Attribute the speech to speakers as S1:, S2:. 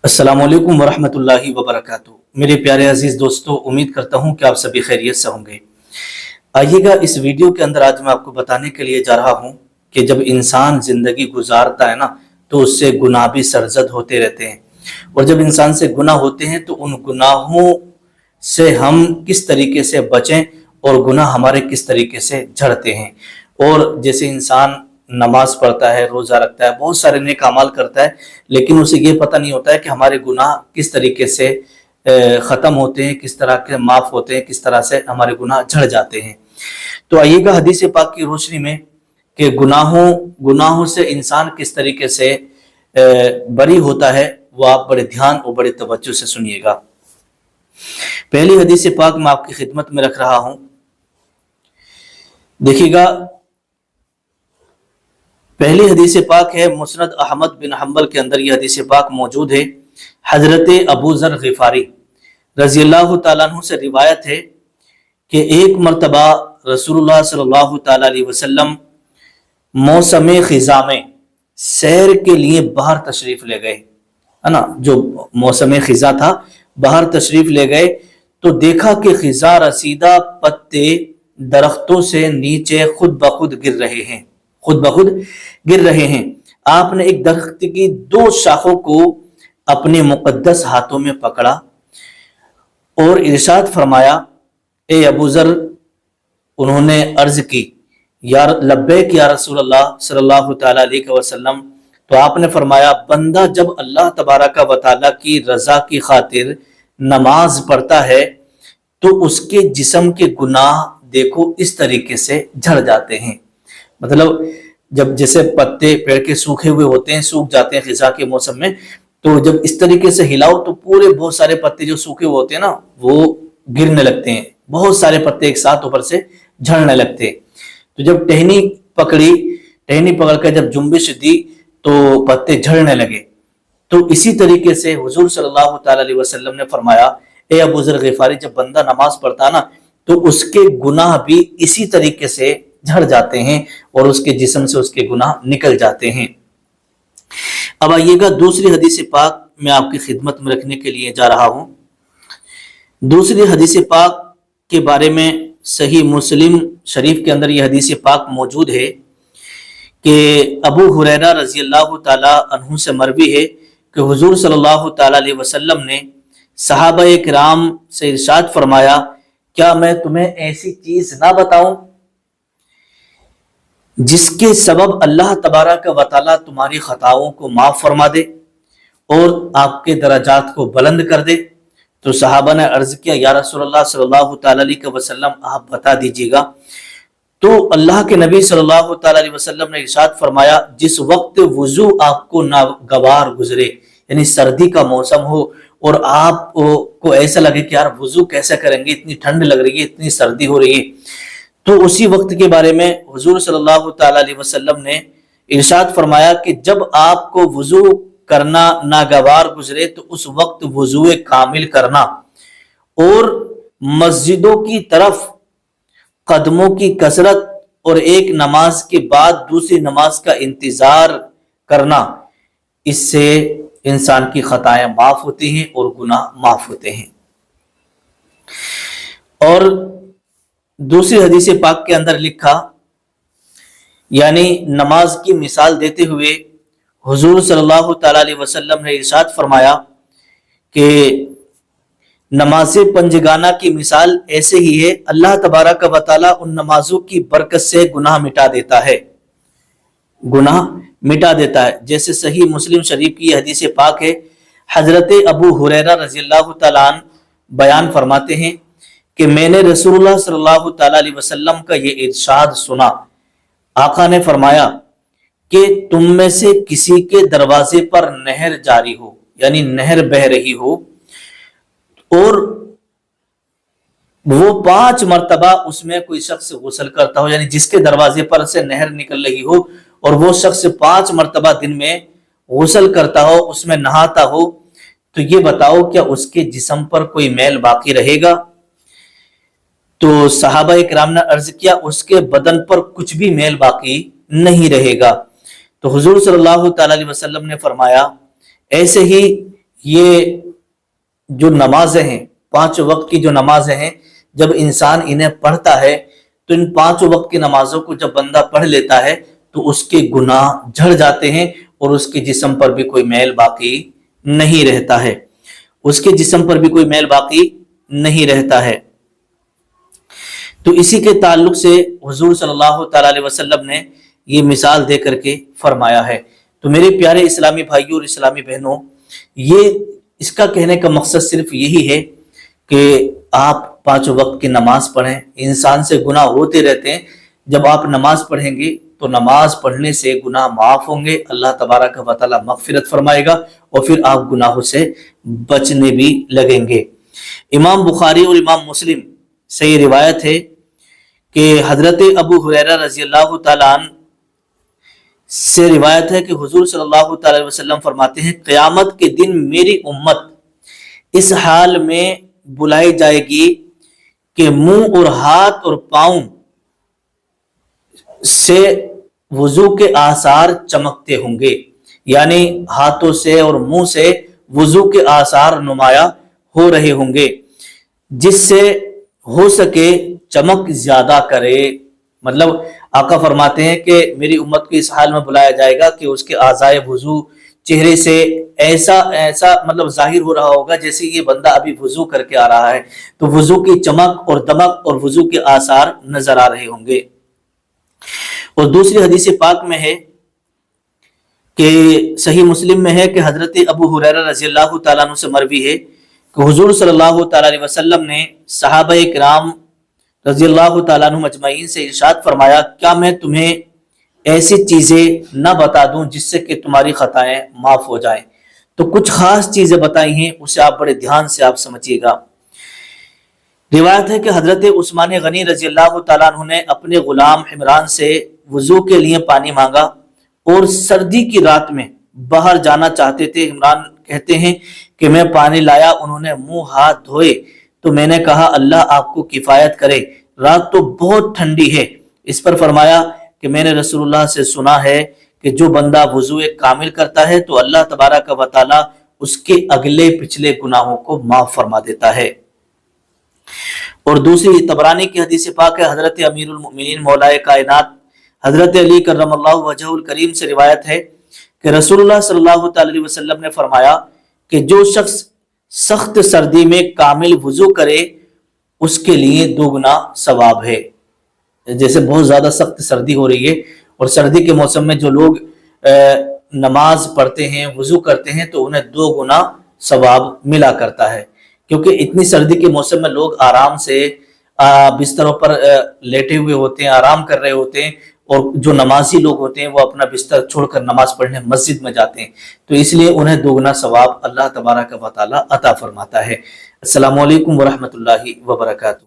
S1: अस्सलाम वालेकुम वरहमतुल्लाहि वबरकातुहू। मेरे प्यारे अजीज दोस्तों, उम्मीद करता हूँ कि आप सभी खैरियत से होंगे। आइएगा इस वीडियो के अंदर आज मैं आपको बताने के लिए जा रहा हूँ कि जब इंसान जिंदगी गुजारता है ना, तो उससे गुनाह भी सरजद होते रहते हैं। और जब इंसान से गुनाह होते हैं तो उन गुनाहों से हम किस तरीके से बचें और गुनाह हमारे किस तरीके से झड़ते हैं। और जैसे इंसान नमाज पढ़ता है, रोजा रखता है, बहुत सारे नेक अमाल करता है, लेकिन उसे ये पता नहीं होता है कि हमारे गुनाह किस तरीके से ख़त्म होते हैं, किस तरह के माफ़ होते हैं, किस तरह से हमारे गुनाह झड़ जाते हैं। तो आइएगा हदीस पाक की रोशनी में कि गुनाहों से इंसान किस तरीके से बरी होता है, वो आप बड़े ध्यान और बड़े तवज्जो से सुनिएगा। पहली हदीस पाक मैं आपकी खिदमत में रख रहा हूं, देखिएगा। पहली हदीस पाक है मुस्नद अहमद बिन हम्बल के अंदर यह हदीस पाक मौजूद है। हजरत अबू ज़र ग़िफ़ारी रज़ी अल्लाह तआला अन्हु से रिवायत है कि एक मरतबा रसूलुल्लाह सल्लल्लाहु तआला अलैहि वसल्लम मौसम ख़िज़ा में सैर के लिए बाहर तशरीफ ले गए, है ना। जो मौसम ख़िज़ा था, बाहर तशरीफ ले गए तो देखा कि ख़िज़ा रसीदा पत्ते दरख्तों से नीचे खुद ब खुद गिर रहे हैं। आपने एक दरख्त की दो शाखों को अपने मुकद्दस हाथों में पकड़ा और इरशाद फरमाया, ए अबू ज़र। उन्होंने अर्ज की, या लब्बैक या रसूलल्लाह सल्लल्लाहु तआला अलैहि वसल्लम। तो आपने फरमाया, बंदा जब अल्लाह तबारक व तआला की रजा की खातिर नमाज पढ़ता है तो उसके जिस्म के गुनाह देखो इस तरीके से झड़ जाते हैं। मतलब जब जैसे पत्ते पेड़ के सूखे हुए होते हैं, सूख जाते हैं खिज़ा के मौसम में, तो जब इस तरीके से हिलाओ तो पूरे बहुत सारे पत्ते जो सूखे हुए होते हैं ना, वो गिरने लगते हैं। बहुत सारे पत्ते एक साथ ऊपर से झड़ने लगते हैं। तो जब टहनी पकड़ कर जब जुम्बिश दी तो पत्ते झड़ने लगे। तो इसी तरीके से हुजूर सल्लल्लाहु तआला अलैहि वसल्लम ने फरमाया, ए अबू ज़र ग़िफ़ारी, जब बंदा नमाज पढ़ता ना तो उसके गुनाह भी इसी तरीके से झड़ जाते हैं और उसके जिस्म से उसके गुनाह निकल जाते हैं। अब आइएगा दूसरी हदीस पाक मैं आपकी खिदमत में रखने के लिए जा रहा हूं। दूसरी हदीस पाक के बारे में सही मुस्लिम शरीफ के अंदर यह हदीस पाक मौजूद है कि अबू हुरैरा रज़ी अल्लाह तआला अन्हु से मरवी है कि हुजूर सल्लल्लाहु तआला अलैहि वसल्लम ने सहाबाए किराम से इरशाद फरमाया, क्या मैं तुम्हें ऐसी चीज ना बताऊं जिसके सबब अल्लाह तबारक व तआला तुम्हारी खताओं को माफ फरमा दे और आपके दराजात को बुलंद कर दे। तो सहाबा ने अर्ज किया, या रसूलल्लाह सल्लल्लाहु तआला अलैहि वसल्लम, आप बता दीजिएगा। तो अल्लाह के नबी सल्लल्लाहु तआला अलैहि वसल्लम ने इरशाद फरमाया, जिस वक्त वुजू आपको नागवार गुजरे, यानी सर्दी का मौसम हो और आप को ऐसा लगे कि यार वुजू कैसे करेंगे, इतनी ठंड लग रही है, इतनी सर्दी हो रही है, तो उसी वक्त के बारे में हुजूर सल्लल्लाहु तआला अलैहि वसल्लम ने इरशाद फरमाया कि जब आपको वुजू करना नागवार गुजरे तो उस वक्त वुजू कामिल करना और मस्जिदों की तरफ कदमों की कसरत और एक नमाज के बाद दूसरी नमाज का इंतजार करना, इससे इंसान की खताएं माफ होती हैं और गुनाह माफ होते हैं। और दूसरी हदीस पाक के अंदर लिखा, यानी नमाज की मिसाल देते हुए हुजूर सल्लल्लाहु तआला अलैहि वसल्लम ने इरशाद फरमाया कि नमाज पंजगाना की मिसाल ऐसे ही है, अल्लाह तबारक व तआला उन नमाजों की बरकत से गुनाह मिटा देता है। जैसे सही मुस्लिम शरीफ की हदीस पाक है, हजरत अबू हुरैरा रज़ी अल्लाह तआला अन्हु बयान फरमाते हैं कि मैंने रसूलुल्लाह सल्लल्लाहु तआला अलैहि वसल्लम का ये इरशाद सुना। आका ने फरमाया कि तुम में से किसी के दरवाजे पर नहर जारी हो, यानी नहर बह रही हो, और वो 5 मरतबा उसमें कोई शख्स गुस्ल करता हो, यानी जिसके दरवाजे पर से नहर निकल रही हो और वो शख्स 5 मरतबा दिन में गुस्ल करता हो, उसमें नहाता हो, तो ये बताओ क्या उसके जिस्म पर कोई मैल बाकी रहेगा? तो सहाबाए किराम ने अर्ज किया, उसके बदन पर कुछ भी मैल बाकी नहीं रहेगा। तो हुजूर सल्लल्लाहु तआला अलैहि वसल्लम ने फरमाया, ऐसे ही یہ جو نمازیں ہیں، 5 وقت کی جو نمازیں ہیں، جب انسان انہیں پڑھتا ہے تو ان 5 وقت کی نمازوں کو جب بندہ پڑھ لیتا ہے تو اس کے گناہ جھڑ جاتے ہیں اور اس کے جسم پر بھی کوئی میل باقی نہیں رہتا ہے، اس کے جسم پر بھی کوئی میل باقی نہیں رہتا ہے۔ تو اسی کے تعلق سے حضور صلی اللہ تعالیٰ علیہ وسلم نے یہ مثال دے کر کے فرمایا ہے۔ تو میرے پیارے اسلامی بھائیوں اور اسلامی بہنوں، یہ اس کا کہنے کا مقصد صرف یہی ہے کہ آپ 5 وقت کی نماز پڑھیں۔ انسان سے گناہ ہوتے رہتے ہیں، جب آپ نماز پڑھیں گے تو نماز پڑھنے سے گناہ معاف ہوں گے، اللہ تبارک و تعالیٰ مغفرت فرمائے گا اور پھر آپ گناہوں سے بچنے بھی لگیں گے۔ امام بخاری اور امام مسلم سے یہ روایت ہے کہ حضرت ابو ہریرہ رضی اللہ تعالیٰ عنہ سے روایت ہے کہ حضور صلی اللہ تعالیٰ علیہ وسلم فرماتے ہیں، قیامت کے دن میری امت اس حال میں بلائی جائے گی کہ منہ اور ہاتھ اور پاؤں سے وضو کے آثار چمکتے ہوں گے، یعنی ہاتھوں سے اور منہ سے وضو کے آثار نمایاں ہو رہے ہوں گے، جس سے ہو سکے چمک زیادہ کرے۔ مطلب آقا فرماتے ہیں کہ میری امت کو اس حال میں بلایا جائے گا کہ اس کے اعضائے وضو چہرے سے ایسا مطلب ظاہر ہو رہا ہوگا جیسے یہ بندہ ابھی وضو کر کے آ رہا ہے، تو وضو کی چمک اور دمک اور وضو کے آثار نظر آ رہے ہوں گے۔ اور دوسری حدیث پاک میں ہے کہ صحیح مسلم میں ہے کہ حضرت ابو ہریرہ رضی اللہ تعالیٰ عنہ سے مروی ہے کہ حضور صلی اللہ تعالیٰ علیہ وسلم نے صحابہ کرام رضی اللہ تعالیٰ عنہ مجمعین سے ارشاد فرمایا، کیا میں تمہیں ایسی چیزیں نہ بتا دوں جس سے کہ تمہاری خطائیں معاف ہو جائیں؟ تو کچھ خاص چیزیں بتائی ہیں، اسے آپ بڑے دھیان سے آپ سمجھیے گا۔ روایت ہے کہ حضرت عثمان غنی رضی اللہ تعالیٰ عنہ نے اپنے غلام عمران سے وضو کے لیے پانی مانگا اور سردی کی رات میں باہر جانا چاہتے تھے۔ عمران کہتے ہیں کہ میں پانی لایا، انہوں نے منہ ہاتھ دھوئے تو میں نے کہا اللہ آپ کو کفایت کرے، رات تو بہت ٹھنڈی ہے۔ اس پر فرمایا کہ میں نے رسول اللہ سے سنا ہے کہ جو بندہ وضو کامل کرتا ہے تو اللہ تبارک و تعالی اس کے اگلے پچھلے گناہوں کو معاف فرما دیتا ہے۔ اور دوسری طبرانی کی حدیث پاک ہے، حضرت امیر المؤمنین مولا کائنات حضرت علی کرم اللہ وجہ الکریم سے روایت ہے کہ رسول اللہ صلی اللہ تعالی علیہ وسلم نے فرمایا کہ جو شخص سخت سردی میں کامل وضو کرے اس کے لیے 2 گنا ثواب ہے۔ جیسے بہت زیادہ سخت سردی ہو رہی ہے اور سردی کے موسم میں جو لوگ نماز پڑھتے ہیں، وضو کرتے ہیں، تو انہیں 2 گنا ثواب ملا کرتا ہے، کیونکہ اتنی سردی کے موسم میں لوگ آرام سے بستروں پر لیٹے ہوئے ہوتے ہیں، آرام کر رہے ہوتے ہیں، اور جو نمازی لوگ ہوتے ہیں وہ اپنا بستر چھوڑ کر نماز پڑھنے مسجد میں جاتے ہیں، تو اس لیے انہیں 2 گنا ثواب اللہ تبارک و تعالی عطا فرماتا ہے۔ السلام علیکم ورحمۃ اللہ وبرکاتہ۔